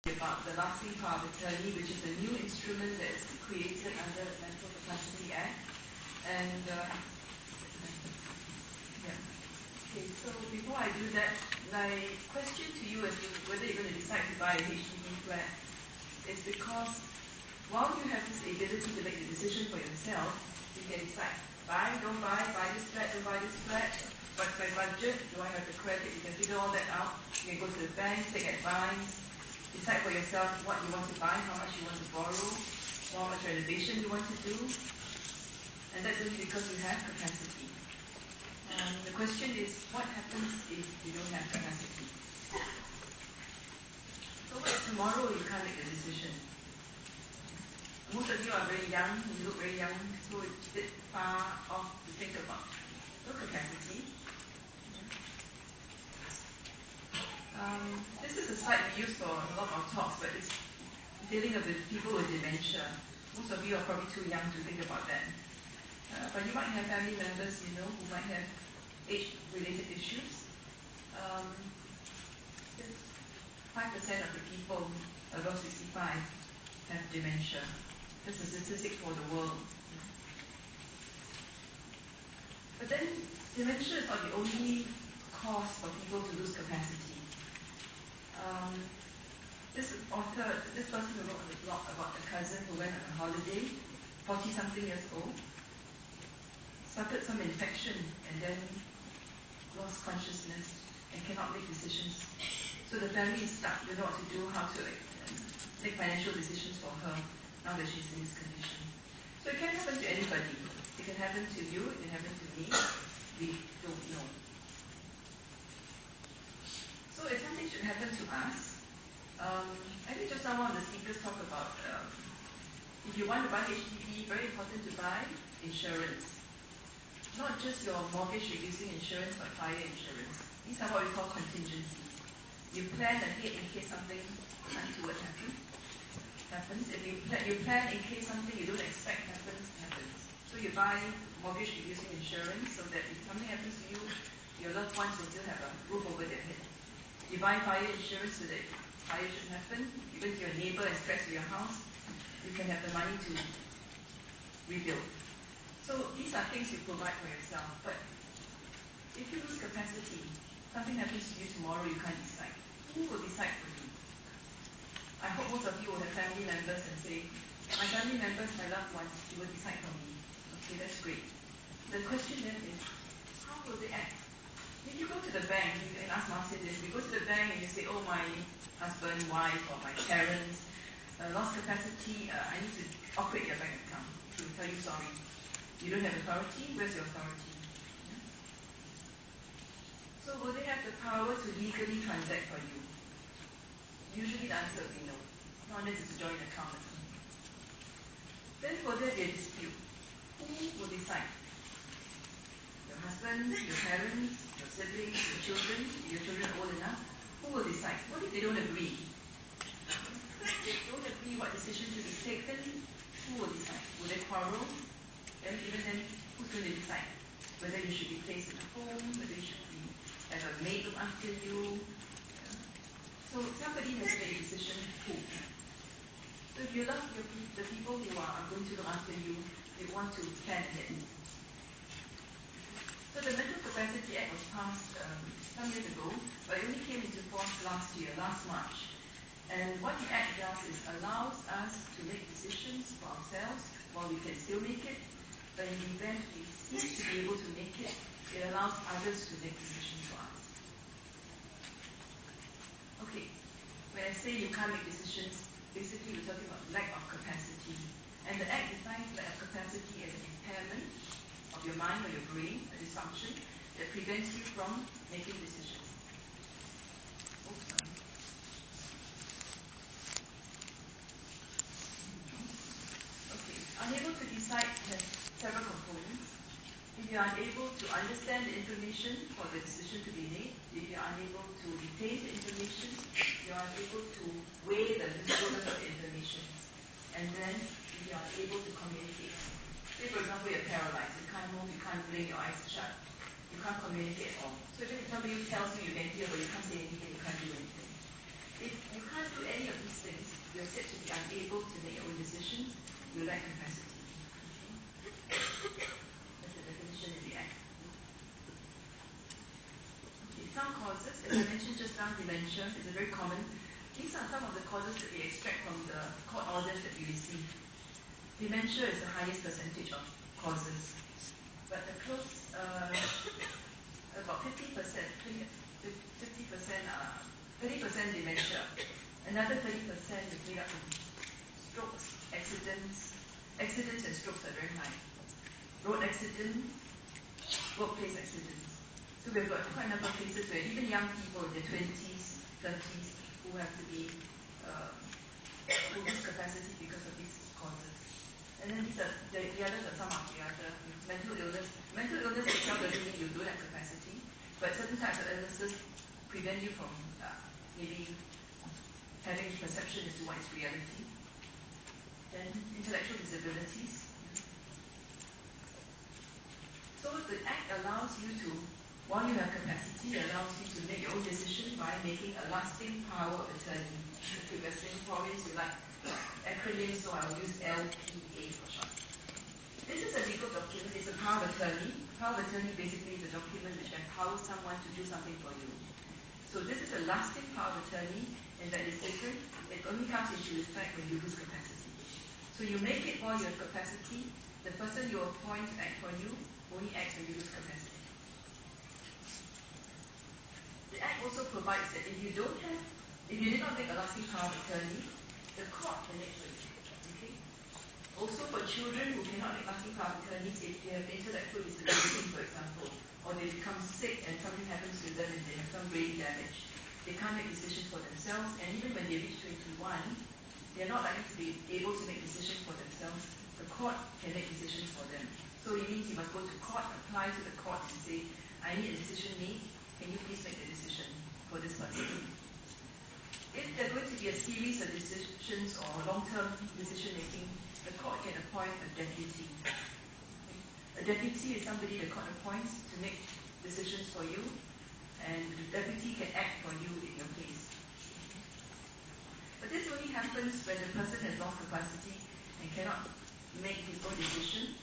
about the lasting power of attorney, which is a new instrument that is created under the Mental Capacity Act. And okay, so before I do that, my question to you as to whether you're going to decide to buy a HDB flat is because while you have this ability to make the decision for yourself, you can decide, buy, don't buy this flat, don't buy this flat, what's my budget, do I have the credit, you can figure all that out. You can go to the bank, take advice, decide for yourself what you want to buy, how much you want to borrow, how much renovation you want to do, and that's only because you have capacity. The question is, what happens if you don't have capacity? So what if tomorrow you can't make the decision? Most of you are very young, you look very young, so it's a bit far off to think about. No capacity. This is a slide we use for a lot of talks, but it's dealing with people with dementia. Most of you are probably too young to think about that. But you might have family members, who might have age-related issues. 5% of the people above 65 have dementia. That's a statistic for the world. But then, dementia is not the only cause for people to lose capacity. This person who wrote on the blog about a cousin who went on a holiday, 40-something years old, suffered some infection and then lost consciousness and cannot make decisions. So the family is stuck, don't know what to do, how to make financial decisions for her now that she's in this condition. So it can happen to anybody. It can happen to you, it can happen to me. We don't know. So if something should happen to us, I think just now one of the speakers talked about if you want to buy HDB, very important to buy insurance. Not just your mortgage reducing insurance, but fire insurance. These are what we call contingency. You plan ahead in case something untoward happens. If you plan in case something you don't expect happens. So you buy mortgage reducing insurance so that if something happens to you, your loved ones will still have a roof over their head. You buy fire insurance so that fire shouldn't happen. Even if your neighbor is stressed to your house, you can have the money to rebuild. So these are things you provide for yourself. But if you lose capacity, something happens to you tomorrow, you can't decide. Who will decide for you? I hope most of you will have family members and say, my family members, my loved ones, you will decide for me. Okay, that's great. The question then is, how will they act? If you go to the bank, and ask Marcia this, you go to the bank and you say, oh, my husband, wife, or my parents lost capacity, I need to operate your bank account. He will tell you, sorry. You don't have authority, where's your authority? Yeah? So will they have the power to legally transact for you? Usually the answer will be no. Not unless it's a joint account. Then will there be a dispute? Who will decide? Your husband, your parents, your siblings, your children, if your children are old enough, who will decide? What if they don't agree? If they don't agree what decision to be taken, who will decide? Will they quarrel? And even then, who's going to decide? Whether you should be placed in a home, whether you should have a maid look after you. Yeah. So somebody has to make a decision who. So if you love the people who are going to look after you, you want to plan ahead. So the Mental Capacity Act was passed some years ago, but it only came into force last March. And what the Act does is allows us to make decisions for ourselves while we can still make it, but in the event we cease to be able to make it, it allows others to make decisions for us. Okay, when I say you can't make decisions, basically we're talking about lack of capacity. And the Act defines lack of capacity as an impairment of your mind or your brain, a dysfunction that prevents you from making decisions. Oops, sorry. Okay, unable to decide has several components. If you are unable to understand the information for the decision to be made, if you are unable to retain the information, you are unable to weigh the usefulness of the information, and then if you are able to communicate. Say, for example, you're paralyzed, you can't move, you can't blink, your eyes shut, you can't communicate at all. So even if somebody tells you you can hear, but you can't say anything, you can't do anything. If you can't do any of these unable to make your own decisions, you lack capacity. Okay? That's the definition in the Act. Okay, some causes, as I mentioned just now, dementia is a very common. These are some of the causes that we extract from the court orders that we receive. Dementia is the highest percentage of causes, but the close, about 50%, 30% dementia. Another 30% is made up of strokes, accidents. Accidents and strokes are very high. Road accidents, workplace accidents. So we've got quite a number of cases where even young people in their 20s, 30s, who have to be, who lose capacity because of these causes. And then these are, the others are some of the other, mental illness. Mental illness itself doesn't mean you don't have capacity, but certain types of illnesses prevent you from maybe having perception as to what is reality. Then intellectual disabilities. So the Act allows you to, while you have capacity, allows you to make your own decision by making a lasting power of attorney. Okay, we're Singaporeans, we like acronyms, so I'll use LPA for short. This is a legal document, it's a power of attorney. Power of attorney basically is a document which empowers someone to do something for you. So this is a lasting power of attorney, and that is different. It only comes into effect when you lose capacity. So you make it while you have capacity. The person you appoint to act for you only acts when you lose capacity. The Act also provides that if you did not make a lasting power of attorney, the court can act for you. Okay? Also for children who cannot make lasting power of attorneys, if they have intellectual disability, for example, or they become sick and something happens to them and they have some brain damage, they can't make decisions for themselves, and even when they reach 21, they're not likely to be able to make decisions for themselves. The court can make decisions for them. So it means you must go to court, apply to the court and say, I need a decision made, can you please make a decision for this person? If there's going to be a series of decisions or long-term decision making, the court can appoint a deputy. A deputy is somebody the court appoints to make decisions for you, and the deputy can act for you in your case. But this only happens when the person has lost capacity and cannot make his own decision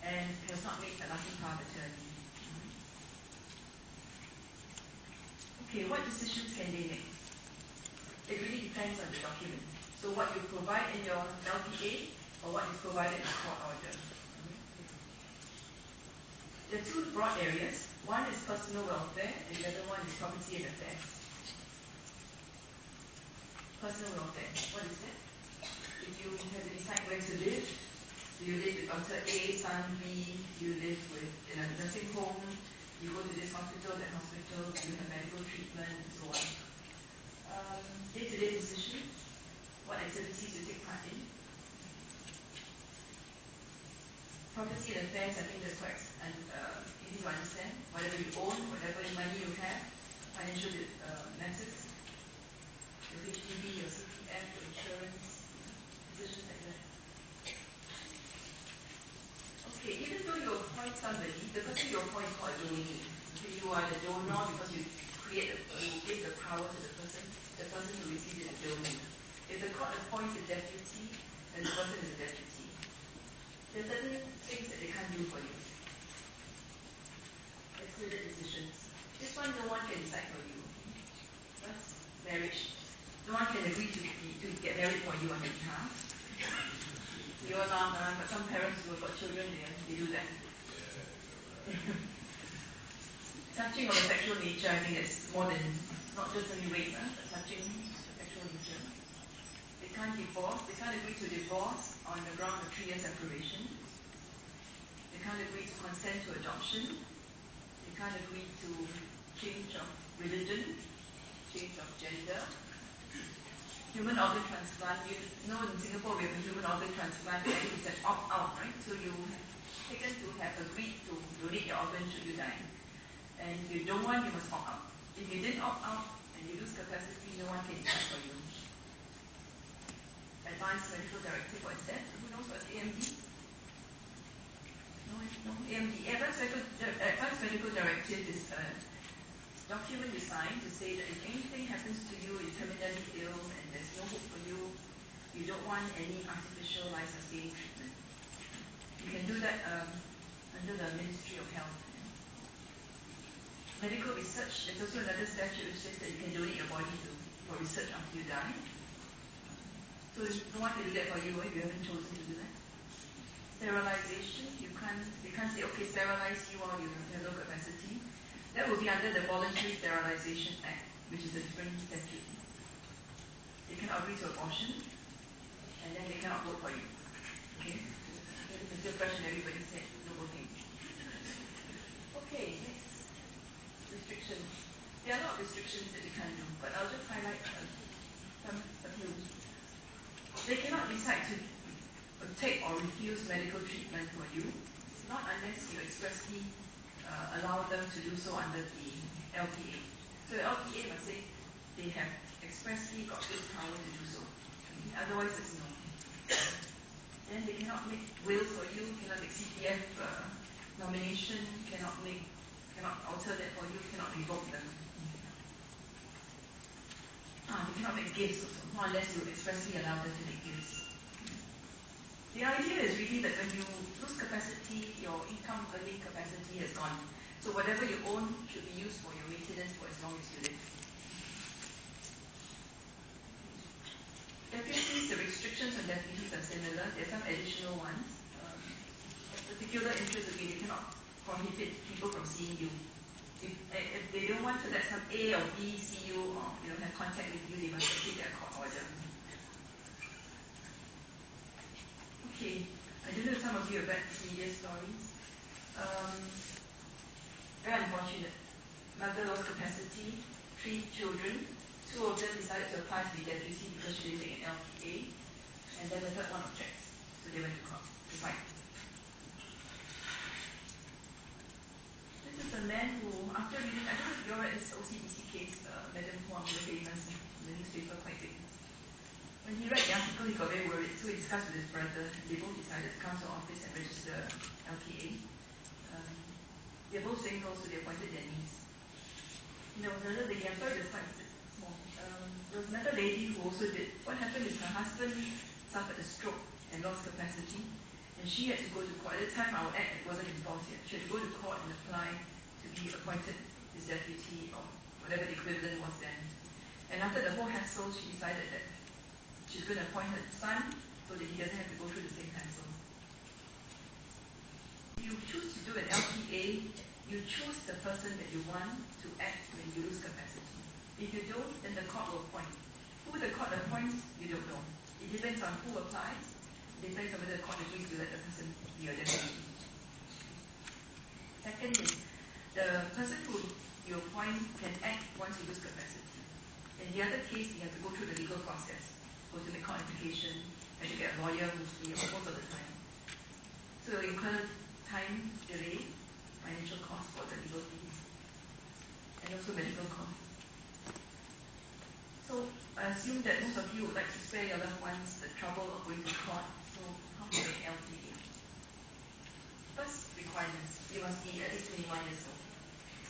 and has not made a lasting power of attorney. Okay, what decisions can they make? It really depends on the document. So what you provide in your LPA or what is provided in the court order. There are two broad areas. One is personal welfare and the other one is property and affairs. Personal welfare, what is that? If you have to decide where to live, do you live with daughter A, son B, do you live in a nursing home, you go to this hospital, that hospital, do you have medical treatment, and so on. Day-to-day decisions, what activities you take part in. Property and affairs, I think that's quite easy to understand. Whatever you own, whatever money you have, financial matters, your HDB, your CPF, your insurance, decisions like that. Okay, even though you appoint somebody, the person you appoint is called a donee. Okay, you are the donor because you give the power to the person who receives it is a donee. If the court appoints a deputy, then the person is a deputy. There are certain things that they can't do for you. Excluded decisions. This one no one can decide for you. First, marriage. No one can agree to get married for you on your behalf. You are not, but some parents who have got children, they do that. Touching on the sexual nature, I think it's more than, not just only rape, but touching sexual nature. They can't divorce, they can't agree to divorce on the ground of 3 years separation. They can't agree to consent to adoption. They can't agree to change of religion, change of gender. Human organ transplant, you know in Singapore we have a human organ transplant, I think it's an opt-out, right? So you have taken to have agreed to donate your organ should you die. And if you don't want, you must opt out. If you didn't opt out and you lose capacity, no one can decide for you. Advanced Medical Directive, what is that? Who knows what AMD? No, AMD. Advanced Medical Directive is a document designed to say that if anything happens to you, you're terminally ill and there's no hope for you, you don't don't want any artificial life-sustaining treatment. You can do that under the Ministry of Health. Medical research, there's also another statute which says that you can donate your body for research after you die. So no one can do that for you if you haven't chosen to do that. Sterilization, they can't say, okay, sterilize you while you have no capacity. That will be under the Voluntary Sterilization Act, which is a different statute. They cannot agree to abortion, and then they cannot vote for you. Okay? That is a still question everybody said, no voting. Okay, next. Restrictions. There are a lot of restrictions that they can't do, but I'll just highlight a few. They cannot decide to take or refuse medical treatment for you, not unless you expressly allow them to do so under the LPA. So the LPA must say they have expressly got this power to do so. Otherwise, it's no. Then they cannot make wills for you, cannot make CPF nomination, cannot alter that for you, cannot revoke them. They cannot make gifts also, not unless you expressly allow them to make gifts. The idea is really that when you lose capacity, your income earning capacity has gone. So whatever you own should be used for your maintenance for as long as you live. Deputies, the restrictions on deputies are similar. There are some additional ones. Of particular interest would be they cannot prohibit people from seeing you. If they don't want to let some A or B see you or have contact with you, they must take their court order. Okay, I don't know if some of you have read previous stories. Very unfortunate. Mother lost capacity, 3 children. 2 of them decided to apply to be deputy because she didn't take an LPA, and then the third one objects. So they went to court to fight. This is a man who, after reading, I don't know if you all read this OCBC case, Madam Huang, very famous in the newspaper, quite big. When he read the article, he got very worried, so he discussed with his brother. They both decided to come to office and register LPA. They're both single, so they appointed their niece. There was another lady, I'm sorry the slide is a bit small. There was another lady who also did. What happened is her husband suffered a stroke and lost capacity, and she had to go to court. At the time, our act wasn't in force yet. She had to go to court and apply to be appointed as deputy or whatever the equivalent was then. And after the whole hassle, she decided that she's going to appoint her son so that he doesn't have to go through the same hassle. If you choose to do an LPA, you choose the person that you want to act when you lose capacity. If you don't, then the court will appoint. Who the court appoints, you don't know. It depends on who applies. It depends on whether the court agrees to let the person be your deputy. Secondly, the person who you appoint can act once you lose capacity. In the other case, you have to go through the legal process. Go to make court application, and to get a lawyer mostly, most of the time. So you incur time delay, financial costs for the legal fees, and also medical costs. So I assume that most of you would like to spare your loved ones the trouble of going to court. So how to make LPA? First requirements, you must be at least 21 years old.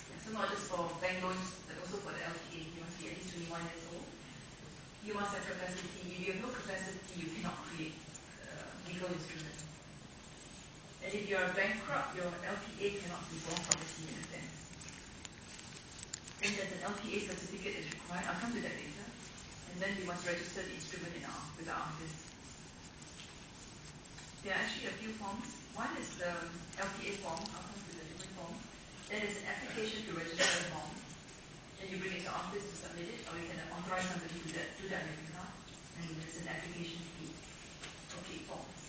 Yeah, so not just for bank loans, but also for the LPA, you must be at least 21 years old. You must have capacity. If you have no capacity, you cannot create legal instrument. And if you are bankrupt, your LPA cannot dissolve property in a sense. Then there's an LPA certificate that's required. I'll come to that later. And then you must register the instrument with our office. There are actually a few forms. One is the LPA form. I'll come to the different form. Then there's an application to register the form. Then you bring it to office to submit it, or you can authorize somebody to do that on your behalf. And there's an application fee. Okay, forms.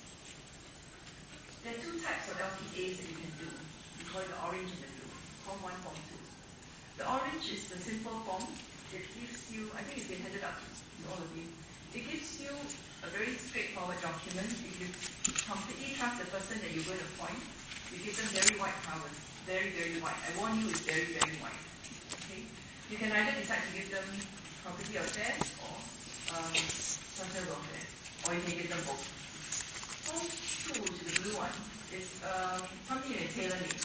There are 2 types of LPAs that you can do. We call it the orange and the blue. Form 1, Form 2. The orange is the simple form. It gives you, I think it's been handed out to all of you. It gives you a very straightforward document. If you completely trust the person that you're going to appoint, you give them very white powers. Very, very white. I warn you, it's very, very white. Okay? You can either decide to give them property affairs or personal welfare. Or you can give them both. Form 2, which is the blue one, is something you can tailor-made.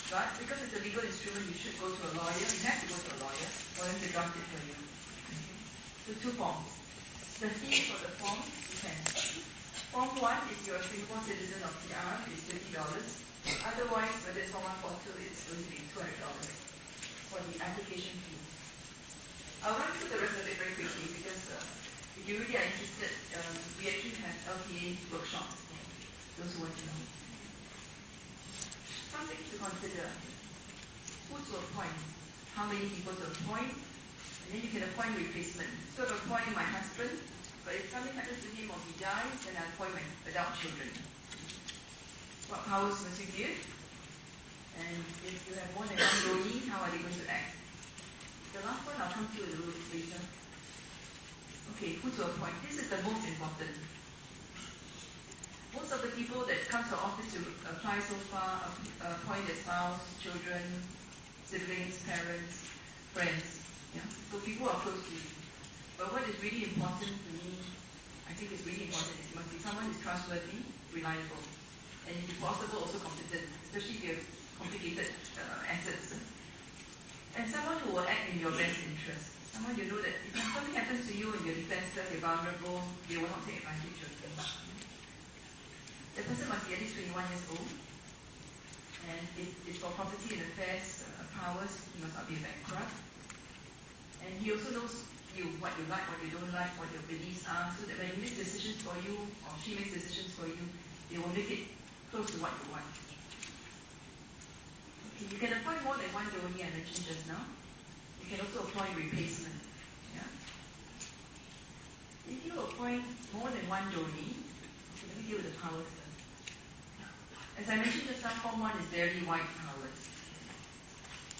But because it's a legal instrument, you should go to a lawyer. You have to go to a lawyer for them to draft it for you. Okay? So 2 forms. The fee for the form depends. Form 1, if you're a Singapore citizen or PR, is $30. Otherwise, whether it's Form 1, Form 2, it's going to be $200 for the application fee. I'll run through the rest of it very quickly because if you really are interested, we actually have LPA workshops for those who want to know. Something to consider. Who to appoint? How many people to appoint? And then you can appoint replacement. So I'll appoint my husband, but if something happens to him or he dies, then I'll appoint my adult children. What powers must you give? And if you have more than one donee, how are they going to act? The last one I'll come to a little later. Okay, who to appoint? This is the most important. Most of the people that come to our office to apply so far appoint their spouse, children, siblings, parents, friends. Yeah? So people are close to you. But what is really important to me, I think is really important, is you must be someone who is trustworthy, reliable, and if possible also competent, especially if you have complicated assets. And someone who will act in your best interest. Someone you know that if something happens to you and you're defenseless, you're vulnerable, they will not take advantage of you. The person must be at least 21 years old. And if it's for property and affairs powers, he must not be a bankrupt. And he also knows you, what you like, what you don't like, what your beliefs are, so that when he makes decisions for you, or she makes decisions for you, they will make it close to what you want. Okay, you can appoint more than one donee, I mentioned just now. You can also appoint replacement. Yeah? If you appoint more than one donee, okay, let me deal with the powers first. As I mentioned just now, Form 1 is very wide powers.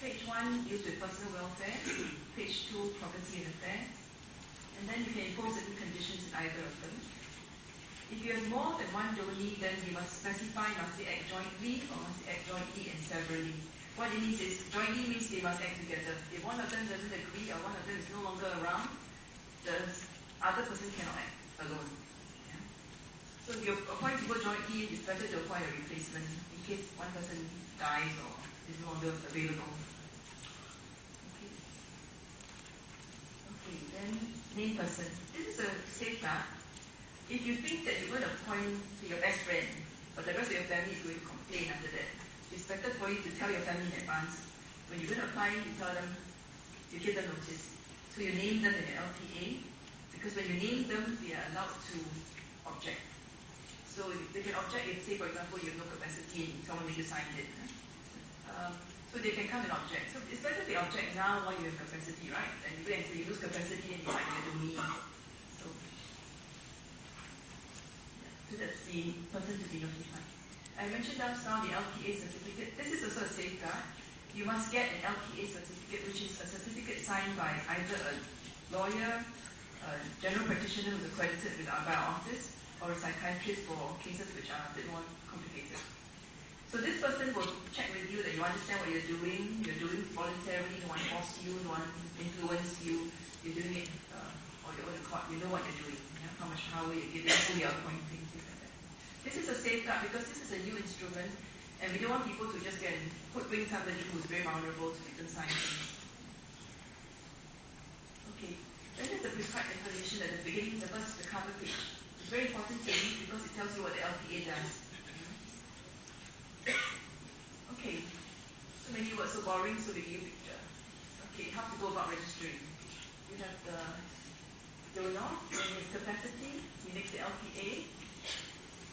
Page 1 deals with personal welfare, page 2 property and affairs, and then you can impose certain conditions in either of them. If you have more than one donee, then you must specify must they act jointly or must they act jointly and severally. What it means is jointly means they must act together. If one of them doesn't agree or one of them is no longer around, the other person cannot act alone. Yeah? So if you appoint people jointly, it's better to appoint a replacement in case one person dies or is no longer available. Okay, then name person. This is a safeguard. If you think that you're going to appoint to your best friend, but the rest of your family is going to complain after that, it's better for you to tell your family in advance. When you're going to apply, you tell them, you give them notice. So you name them in your LPA, because when you name them, they are allowed to object. So they can object if, say, for example, you have no capacity and someone made you sign it. So they can come and object. So it's better they object now while you have capacity, right? And you lose capacity and you might be a donee. So that's the person to be notified. I mentioned just now the LPA certificate. This is also a safeguard. You must get an LPA certificate, which is a certificate signed by either a lawyer, a general practitioner who's accredited by our office, or a psychiatrist for cases which are a bit more complicated. So this person will check with you that you understand what you're doing voluntarily, no one forced you, no one influenced you, you're doing it on your own accord, you know what you're doing, yeah? How much power you're giving, who you're appointing, things like that. This is a safeguard because this is a new instrument and we don't want people to just get and hoodwink somebody who's very vulnerable to make them sign things. Okay, then there's the prescribed information at the beginning, the cover page. It's very important to read because it tells you what the LPA does. Okay, so many words, so boring, so we give you a picture. Okay, how to go about registering. You have the donor, when he has capacity, he makes the LPA,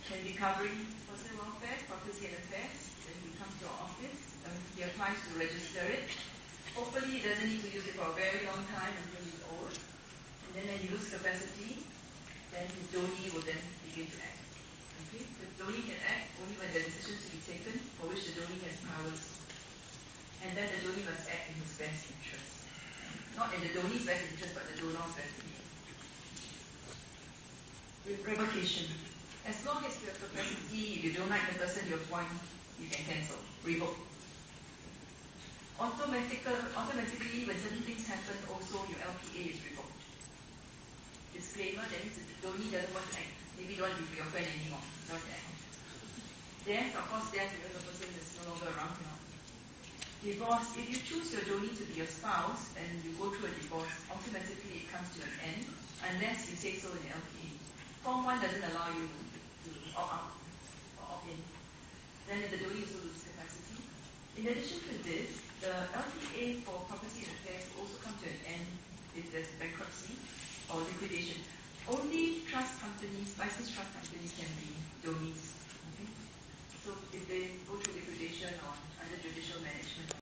can be covering personal welfare, property and affairs, then he comes to our office, he applies to register it. Hopefully he doesn't need to use it for a very long time until he's old. And then when he loses capacity, then his donee will then begin to act. Okay, the donee can act only when there are decisions to be taken for which the donee has powers. And then the donee must act in his best interest. Not in the donee's best interest, but the donor's best interest. Revocation. As long as you have capacity, if you don't like the person you appoint, you can cancel, revoke. Automatically, when certain things happen, also your LPA is revoked. Disclaimer, that means the donee doesn't want to act. Maybe you don't want to be your friend anymore. Don't act. Death, of course, death because the person is no longer around. Divorce, if you choose your donee to be your spouse and you go through a divorce, automatically it comes to an end. unless you say so in the LTA. Form 1 doesn't allow you to opt out or opt in. Then the donee also loses capacity. In addition to this, the LTA for property and affairs will also come to an end if there's bankruptcy or liquidation. Only trust companies, licensed trust companies can be donees. Okay? So if they go through liquidation or under judicial management,